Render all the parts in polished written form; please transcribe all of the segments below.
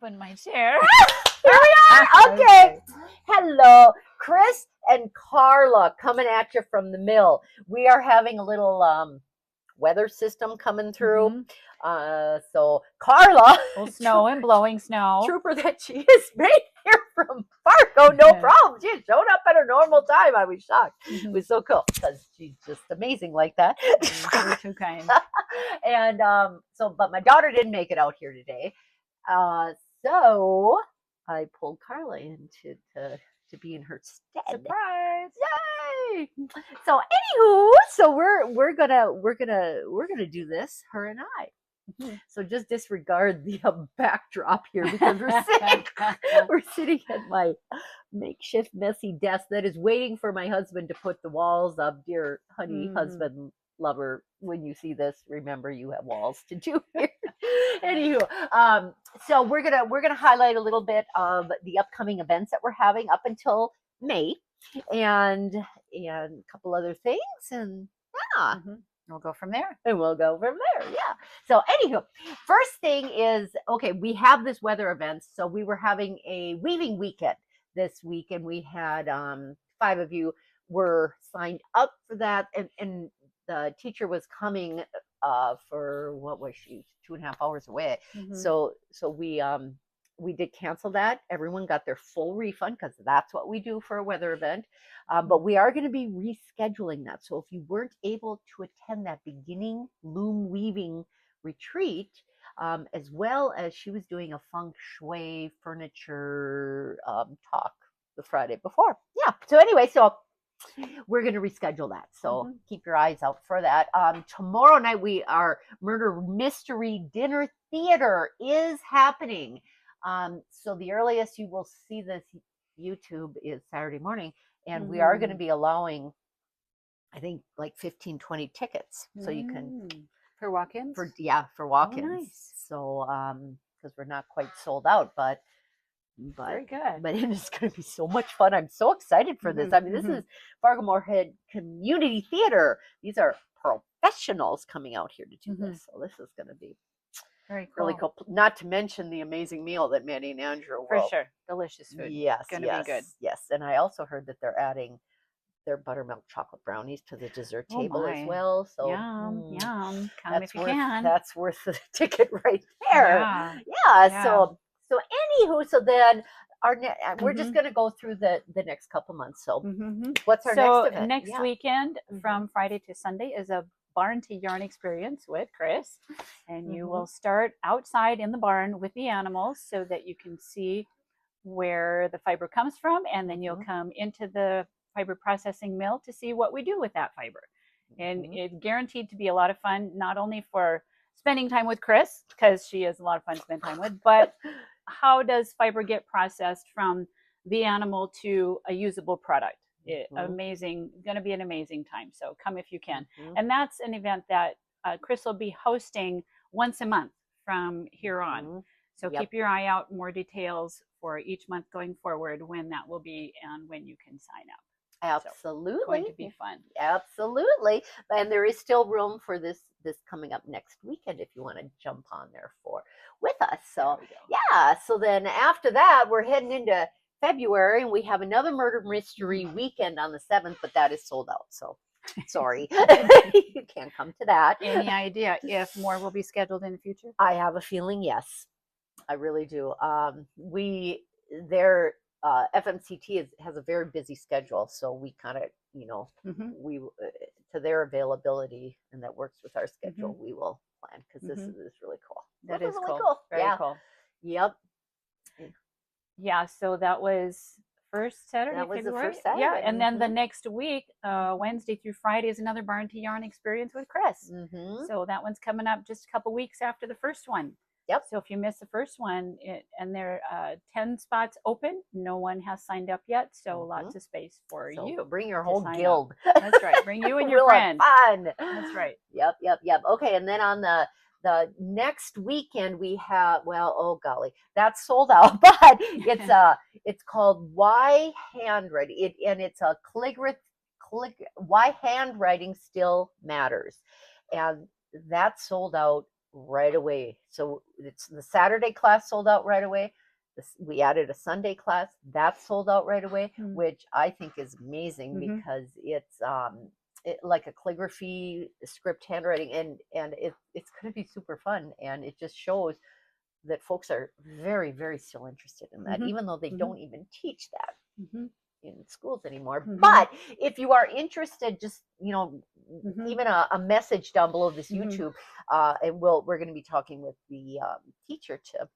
in my chair. Here we are. Okay. Hello, Chris and Carla coming at you from the mill. We are having a little weather system coming through. So Carla, Snow and blowing snow. trooper that she is, right here from Fargo, no problem. She showed up at her normal time. I was shocked. It was so cool because she's just amazing like that. You're too kind. And but my daughter didn't make it out here today. So I pulled Carla in to be in her stead. Surprise! Yay! So anywho, so we're gonna do this, her and I. So just disregard the backdrop here because we're sitting at my makeshift messy desk that is waiting for my husband to put the walls up. Dear honey, husband, lover, when you see this, remember you have walls to do here. Anywho, so we're gonna highlight a little bit of the upcoming events that we're having up until May, and a couple other things, and yeah. We'll go from there. And we'll go from there, yeah. So anywho, first thing is, okay, we have this weather event. So we were having a weaving weekend this week, and we had 5 of you were signed up for that, and the teacher was coming for, what was she, 2.5 hours away. So we did cancel that. Everyone got their full refund because that's what we do for a weather event. But we are going to be rescheduling that. So if you weren't able to attend that beginning loom weaving retreat, as well as she was doing a feng shui furniture talk the Friday before. Yeah. So anyway, so we're going to reschedule that. So keep your eyes out for that. Tomorrow night, our murder mystery dinner theater is happening. So the earliest you will see this YouTube is Saturday morning, and we are going to be allowing, I think, like 15, 20 tickets. So you can for walk-ins? For walk-ins. Oh, nice. So because we're not quite sold out, but very good. But it is going to be so much fun. I'm so excited for this. I mean, this is Fargo Moorhead Community Theater. These are professionals coming out here to do this. So this is going to be very cool. Really cool. Not to mention the amazing meal that Mandy and Andrew will. For sure. Delicious food. Yes. Going to be good. Yes. And I also heard that they're adding their buttermilk chocolate brownies to the dessert table as well. So yum. Come if you can. That's worth the ticket right there. Yeah. So anywho, so then we're just going to go through the next couple months. So what's our next event? Next weekend from Friday to Sunday is a barn to yarn experience with Chris, and you will start outside in the barn with the animals so that you can see where the fiber comes from, and then you'll come into the fiber processing mill to see what we do with that fiber. And it's guaranteed to be a lot of fun, not only for spending time with Chris, because she is a lot of fun to spend time with, but how does fiber get processed from the animal to a usable product? Amazing, going to be an amazing time. So come if you can. And that's an event that Chris will be hosting once a month from here on. So keep your eye out, more details for each month going forward, when that will be and when you can sign up. Absolutely. So, going to be fun. Absolutely. And there is still room for this coming up next weekend if you want to jump on there with us. So yeah. So then after that, we're heading into February, and we have another murder mystery weekend on the 7th, but that is sold out. So sorry, you can't come to that. Any idea if more will be scheduled in the future? I have a feeling yes. I really do. FMCT has a very busy schedule, so we kind of, we to their availability, and that works with our schedule. We will plan because this is really cool. That is really cool. Very cool. Yep. Yeah. So that was first Saturday. That was February. the first Saturday. Yeah, and then the next week, Wednesday through Friday, is another barn to yarn experience with Chris. So that one's coming up just a couple weeks after the first one. Yep. So if you miss the first one, and there are 10 spots open, no one has signed up yet, so lots of space for you. Bring your whole guild. That's right. Bring you and your friend. Fun. That's right. Yep. Okay, and then on the next weekend we have, oh golly, that's sold out, but it's called Why Handwriting, and it's a Why Handwriting Still Matters, and that's sold out right away. So it's the Saturday class sold out right away. We added a Sunday class that sold out right away, which I think is amazing because it's like a calligraphy script handwriting, and it's going to be super fun, and it just shows that folks are very, very still interested in that, even though they don't even teach that in schools anymore. But if you are interested, just even a message down below this YouTube, and we're going to be talking with the teacher to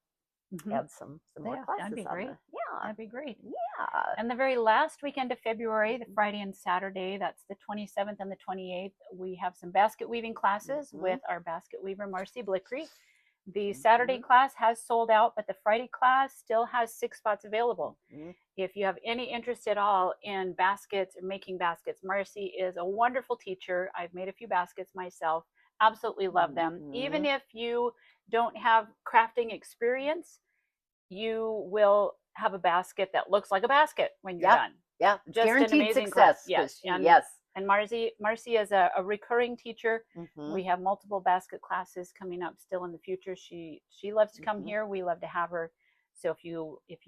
add some more classes. That'd be great. That'd be great. Yeah. And the very last weekend of February, the Friday and Saturday, that's the 27th and the 28th, we have some basket weaving classes with our basket weaver, Marcy Blickery. The Saturday class has sold out, but the Friday class still has 6 spots available. If you have any interest at all in baskets or making baskets, Marcy is a wonderful teacher. I've made a few baskets myself. Absolutely love them. Even if you don't have crafting experience, you will have a basket that looks like a basket when you're done. Yeah, just guaranteed an amazing success. Class. Yes, yes. And Marcy is a recurring teacher. We have multiple basket classes coming up still in the future. She loves to come here. We love to have her. So if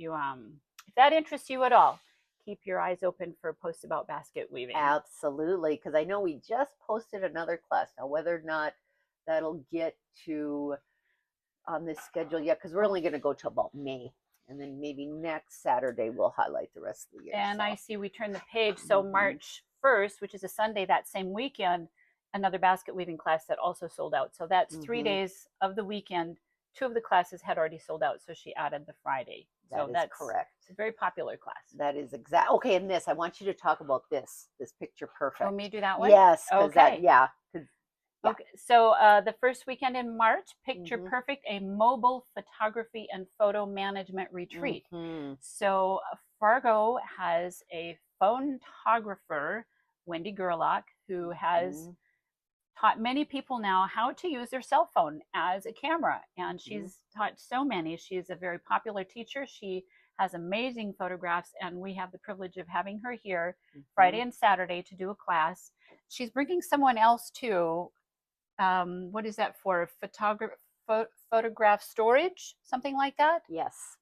that interests you at all, keep your eyes open for posts about basket weaving. Absolutely, because I know we just posted another class. Now, whether or not that'll get to on this schedule yet, because we're only going to go to about May, and then maybe next Saturday we'll highlight the rest of the year. And I see we turned the page. So March 1st, which is a Sunday that same weekend, another basket weaving class that also sold out. So that's 3 days of the weekend. 2 of the classes had already sold out, so she added the Friday. That's correct. It's a very popular class. That is exact. Okay, and I want you to talk about this picture perfect. Oh, me do that one? Yes. Okay. Yeah. Okay, so the first weekend in March, Picture Perfect, a mobile photography and photo management retreat. So Fargo has a photographer, Wendy Gerlach, who has taught many people now how to use their cell phone as a camera. And she's taught so many. She's a very popular teacher. She has amazing photographs, and we have the privilege of having her here Friday and Saturday to do a class. She's bringing someone else too. What is that for? Photograph storage, something like that? Yes.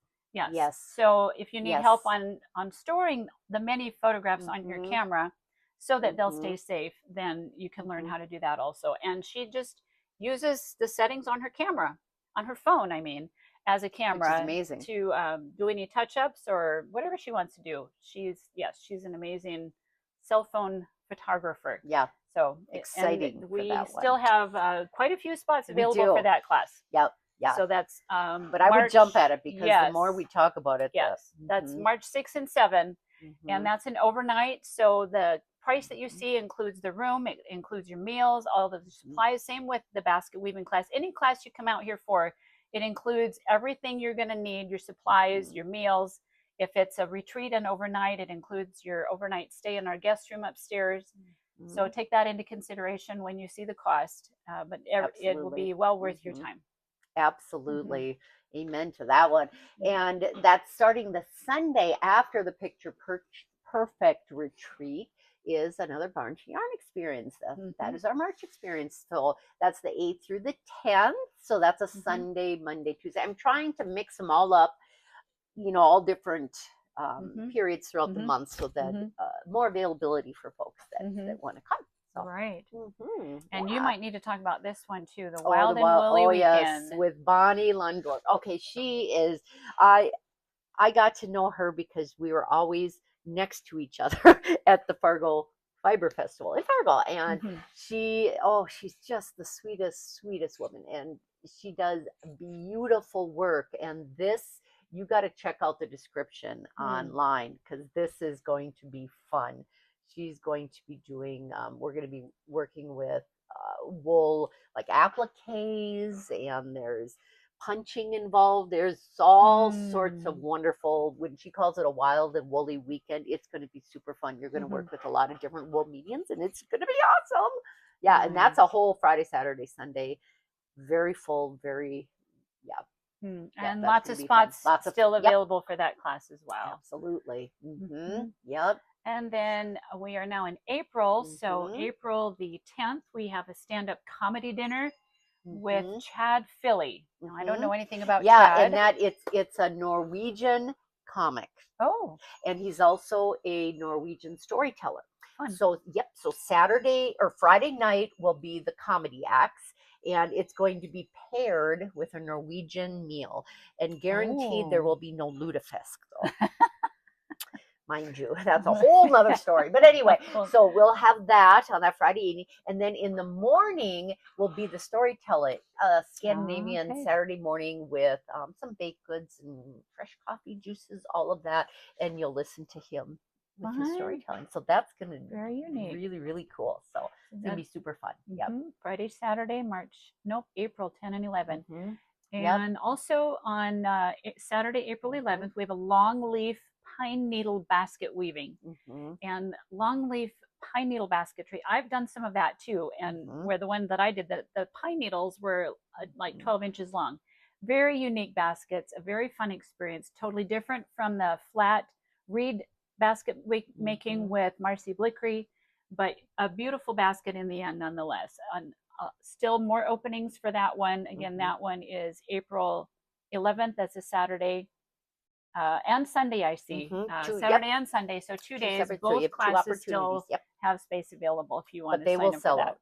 So if you need help on storing the many photographs on your camera so that they'll stay safe, then you can learn how to do that also. And she just uses the settings on her camera, on her phone, I mean, as a camera to do any touch-ups or whatever she wants to do. She's an amazing cell phone photographer. Yeah. So exciting. We still have quite a few spots available for that class. Yep. Yeah. So that's but I would jump at it because the more we talk about it, that's March 6 and 7, and that's an overnight. So the price that you see includes the room, it includes your meals, all the supplies. Same with the basket weaving class. Any class you come out here for, it includes everything you're going to need: your supplies, your meals. If it's a retreat and overnight, it includes your overnight stay in our guest room upstairs. So take that into consideration when you see the cost, but it will be well worth your time. Absolutely. Amen to that one. And that's starting the Sunday after the Picture Perfect retreat is another Barn to Yarn experience. That is our March experience. So that's the 8th through the 10th. So that's a Sunday, Monday, Tuesday. I'm trying to mix them all up, all different periods throughout the month, so that more availability for folks that want to come. So. Right. And you might need to talk about this one too, the Wild and Woolly Weekend. Yes, with Bonnie Lundorf. Okay, she is, I got to know her because we were always next to each other at the Fargo Fiber Festival in Fargo. And she's just the sweetest woman. And she does beautiful work. And you got to check out the description online, because this is going to be fun. She's going to be doing, we're going to be working with wool, like appliques, and there's punching involved. There's all sorts of wonderful, when she calls it a wild and woolly weekend, it's going to be super fun. You're going to work with a lot of different wool mediums, and it's going to be awesome. Yeah, and that's a whole Friday, Saturday, Sunday. Very full, and lots of spots still available for that class as well. Absolutely. Yep. And then we are now in April. So April the 10th, we have a stand-up comedy dinner with Mhm. Chad Philly. Now, I don't Mhm. know anything about Yeah, Chad. and that it's a Norwegian comic, Oh, and he's also a Norwegian storyteller. fun. So, yep, so Saturday or Friday night will be the comedy acts, and it's going to be paired with a Norwegian meal, and guaranteed there Oh. will be no lutefisk though. Mind you, that's a whole nother story. But anyway, so we'll have that on that Friday evening, and then in the morning will be the storytelling, Scandinavian Okay. Saturday morning with some baked goods and fresh coffee, juices, all of that, and you'll listen to him with his Fun. storytelling. So that's going to Very be unique. really, really cool. So it's going to be super fun. Yep. Friday, Saturday, April 10 and 11. Mm-hmm. And also on Saturday, April 11th, we have a long leaf pine needle basket weaving. Mm-hmm. And long leaf pine needle basketry, I've done some of that too. And where the one that I did, the pine needles were like 12 inches long. Very unique baskets, a very fun experience, totally different from the flat reed basket making with Marcy Blickery, but a beautiful basket in the end nonetheless. Still more openings for that one. Again, that one is April 11th. That's a Saturday and Sunday, I see. Saturday and Sunday. So 2 days. Separate, so Both you have classes still have space available if you want to sign up for that.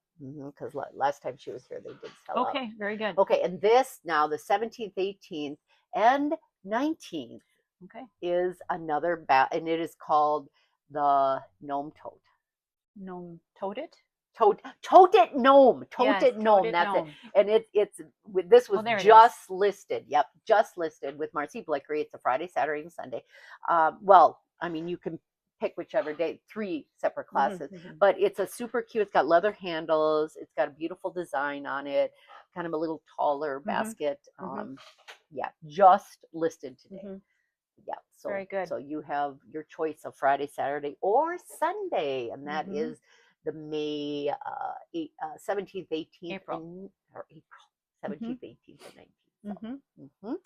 Because last time she was here, they did sell out. Okay, very good. Okay, and this now, the 17th, 18th, and 19th is another and it is called the Gnome Tote. Gnome Tote-it? Tote-it Gnome. Yes, Tote-it Gnome. Tote-it That's Gnome. it. And this was just listed. Yep, just listed with Marcy Blickery. It's a Friday, Saturday, and Sunday. Well, I mean, you can pick whichever day, 3 separate classes, but it's a super cute. It's got leather handles. It's got a beautiful design on it, kind of a little taller basket. Yeah, just listed today. Yeah, so very good. So you have your choice of Friday, Saturday, or Sunday, and that is the May 17th, 18th, April 17th, 18th, and 19th.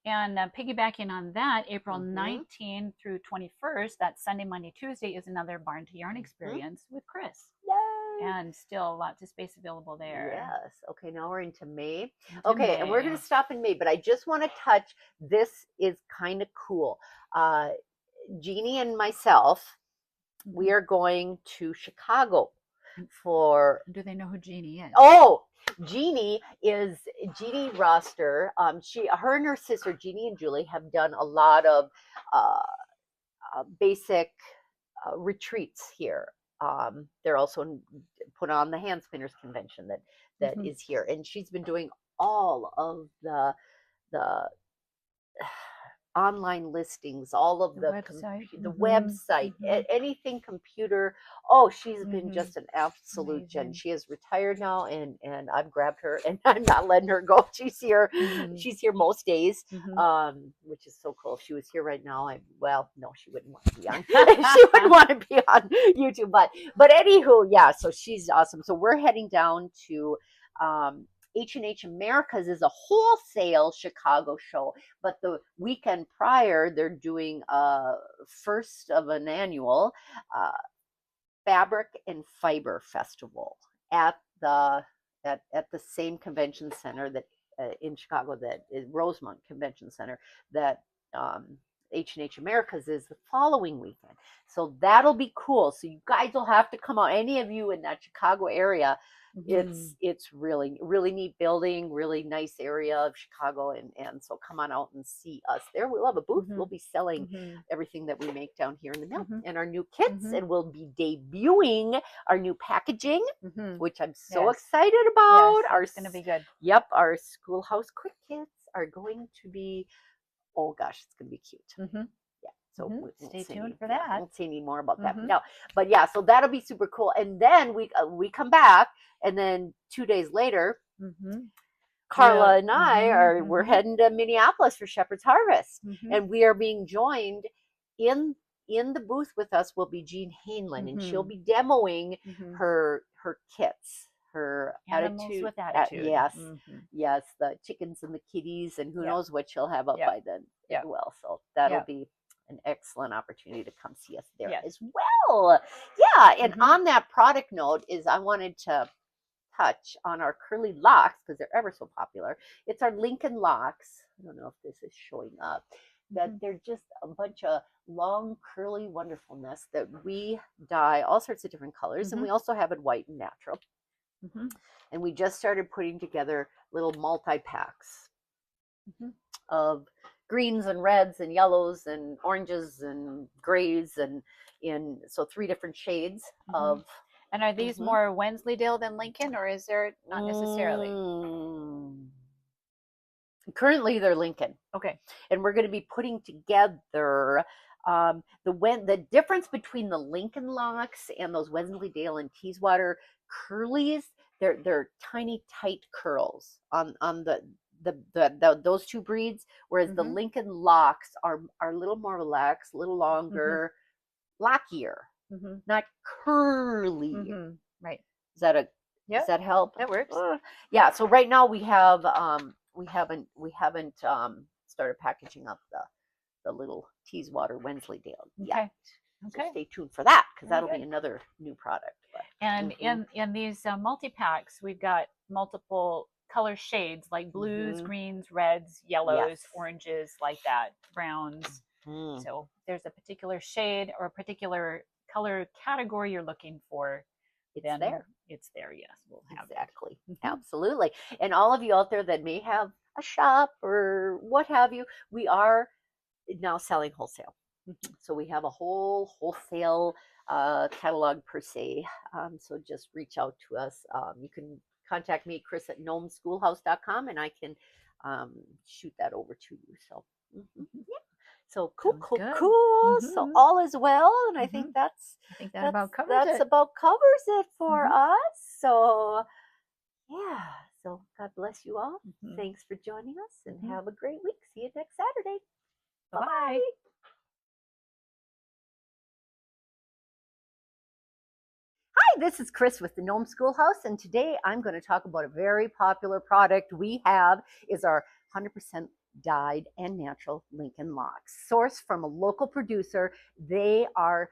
And piggybacking on that, April 19th through 21st, that Sunday, Monday, Tuesday is another Barn to Yarn experience with Chris. Yay! And still lots of space available there. Yes. Okay, now we're into May. Okay, and we're going to stop in May, but I just want to touch, this is kind of cool. Jeannie and myself, we are going to Chicago for... Do they know who Jeannie is? Oh, Jeannie is Jeannie Roster. Her and her sister, Jeannie and Julie, have done a lot of basic retreats here. They're also put on the Hand Spinners Convention that is here, and she's been doing all of the online listings, all of the website, anything computer. Oh, she's been just an absolute gem. She is retired now, and I've grabbed her, and I'm not letting her go. She's here. She's here most days, which is so cool. If she was here right now, no, she wouldn't want to be on. She wouldn't want to be on YouTube. But anywho, yeah. So she's awesome. So we're heading down to H&H Americas is a wholesale Chicago show, but the weekend prior, they're doing a first of an annual Fabric and Fiber Festival at the same convention center that in Chicago, that is Rosemont Convention Center, that H&H Americas is the following weekend. So that'll be cool. So you guys will have to come out. Any of you in that Chicago area, it's really, really neat building, really nice area of Chicago, and so come on out and see us there. We'll have a booth. We'll be selling everything that we make down here in the mill, and our new kits, and we'll be debuting our new packaging, which I'm so excited about. It's going to be good. Yep, our Schoolhouse Quick Kits are going to be, oh gosh, it's going to be cute. Yeah, so stay tuned for that. I won't say any more about that now, but yeah, so that'll be super cool. And then we come back, and then 2 days later, Carla and I we're heading to Minneapolis for Shepherd's Harvest, and we are being joined in the booth with us will be Jean Hainlin, and she'll be demoing her kits. Her Animals with attitude. Yes, the chickens and the kitties, and who knows what she'll have up by then as well. So that'll be an excellent opportunity to come see us there as well. Yeah, and on that product note is I wanted to touch on our curly locks, because they're ever so popular. It's our Lincoln locks. I don't know if this is showing up. That they're just a bunch of long, curly wonderfulness that we dye all sorts of different colors. And we also have it white and natural. And we just started putting together little multi-packs of greens and reds and yellows and oranges and grays, and in so 3 different shades of. And are these more Wensleydale than Lincoln, or is there not necessarily? Currently, they're Lincoln. Okay. And we're going to be putting together the difference between the Lincoln locks and those Wensleydale and Teeswater curlies. They're tiny, tight curls on those 2 breeds, whereas the Lincoln locks are a little more relaxed, a little longer, lockier, not curly. Right. Does that help? That works. Yeah. So right now we haven't started packaging up the little Teeswater Wensleydale yet. Okay. So stay tuned for that, because that'll be another new product. And in these multi-packs, we've got multiple color shades like blues, greens, reds, yellows, oranges, like that, browns. So there's a particular shade or a particular color category you're looking for. It's there. It's there, yes. We'll have exactly. Absolutely. And all of you out there that may have a shop or what have you, we are now selling wholesale. So we have a whole wholesale catalog per se. So just reach out to us. You can contact me, Chris at gnomeschoolhouse.com, and I can shoot that over to you. So so cool. So all is well, and I think that about covers it for us. So yeah. So God bless you all. Thanks for joining us, and have a great week. See you next Saturday. Bye-bye. Hi, this is Chris with the Gnome Schoolhouse, and today I'm going to talk about a very popular product we have. Is our 100% dyed and natural Lincoln locks, sourced from a local producer. They are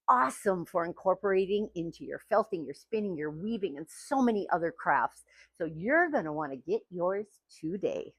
awesome for incorporating into your felting, your spinning, your weaving, and so many other crafts. So you're going to want to get yours today.